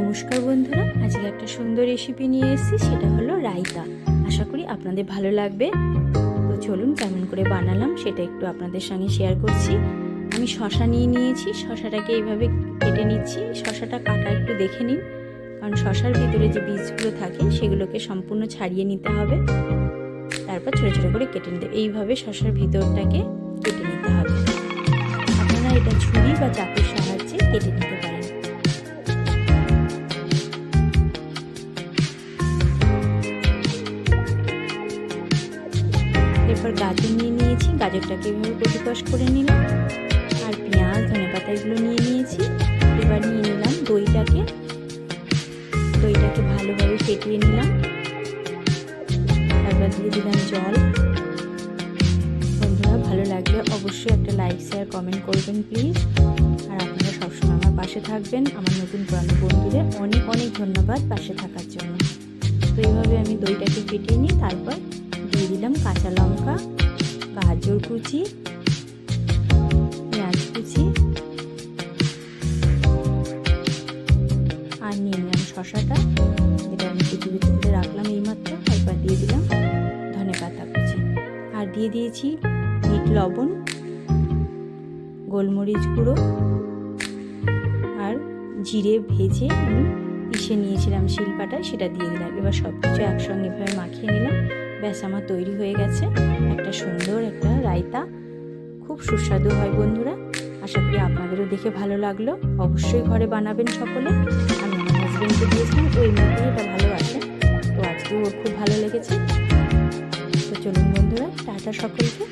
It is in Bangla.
নমস্কার বন্ধুরা, আজকে একটা সুন্দর রেসিপি নিয়ে এসেছি, সেটা হলো রায়তা। আশা করি আপনাদের ভালো লাগবে। তো চলুন কেমন করে বানালাম সেটা একটু আপনাদের সঙ্গে শেয়ার করছি। আমি শশা নিয়ে নিয়েছি, শশাটাকে এইভাবে কেটে নিচ্ছি। শশাটা কাটা একটু দেখে নিন, কারণ শশার ভিতরে যে বীজগুলো থাকে সেগুলোকে সম্পূর্ণ ছাড়িয়ে নিতে হবে। তারপর ছোটো ছোটো করে কেটে নিতে, এইভাবে শশার ভিতরটাকে কেটে নিতে হবে। আপনারা এটা ছুরি বা চাকুর সাহায্যে কেটে নিতে পারেন। এরপর গাজর নিয়ে নিয়েছি, গাজরটাকে এভাবে কচি করে নিলাম। আর পেঁয়াজ, ধনেপাতা এগুলো নিয়ে নিয়েছি। এবার নিয়ে নিলাম দইটাকে ভালোভাবে ফেটিয়ে নিলাম। তারপর দিয়ে দিলাম জল। বন্ধুরা, ভালো লাগলে অবশ্যই একটা লাইক, শেয়ার, কমেন্ট করবেন প্লিজ। আর আপনারা সবসময় আমার পাশে থাকবেন। আমার নতুন পুরানো বন্ধুদের অনেক অনেক ধন্যবাদ পাশে থাকার জন্য। তো এইভাবে আমি দইটাকে ফেটিয়ে নিই। তারপর দিয়ে দিলাম কাঁচা লঙ্কা, গাজর কুচি, পেঁয়াজ কুচি, আর নিয়ে নিলাম শশাটা, এটা আমি কুচি কুচি করে রাখলাম এইমাত্র। তারপর দিয়ে দিলাম ধনেপাতা কুচি, আর দিয়ে দিয়েছি বিট লবণ, গোলমরিচ গুঁড়ো আর জিরে ভেজে আমি পিষে নিয়েছিলাম শিলপাটায়, সেটা দিয়ে দিলাম। এবার সব কিছু একসঙ্গে এভাবে মাখিয়ে নিলাম। ব্যাস, আমার তৈরি হয়ে গেছে একটা সুন্দর একটা রায়তা। খুব সুস্বাদু হয় বন্ধুরা। আশা করি আপনাদেরও দেখে ভালো লাগলো। অবশ্যই ঘরে বানাবেন সকলে। আমি আমার হাজবেন্ডকে দিয়েছিলাম, ও এমনিতেই এটা ভালোবাসে, তো আজকে ওর খুব ভালো লেগেছে। তো চলুন বন্ধুরা, টাটা সকলকে।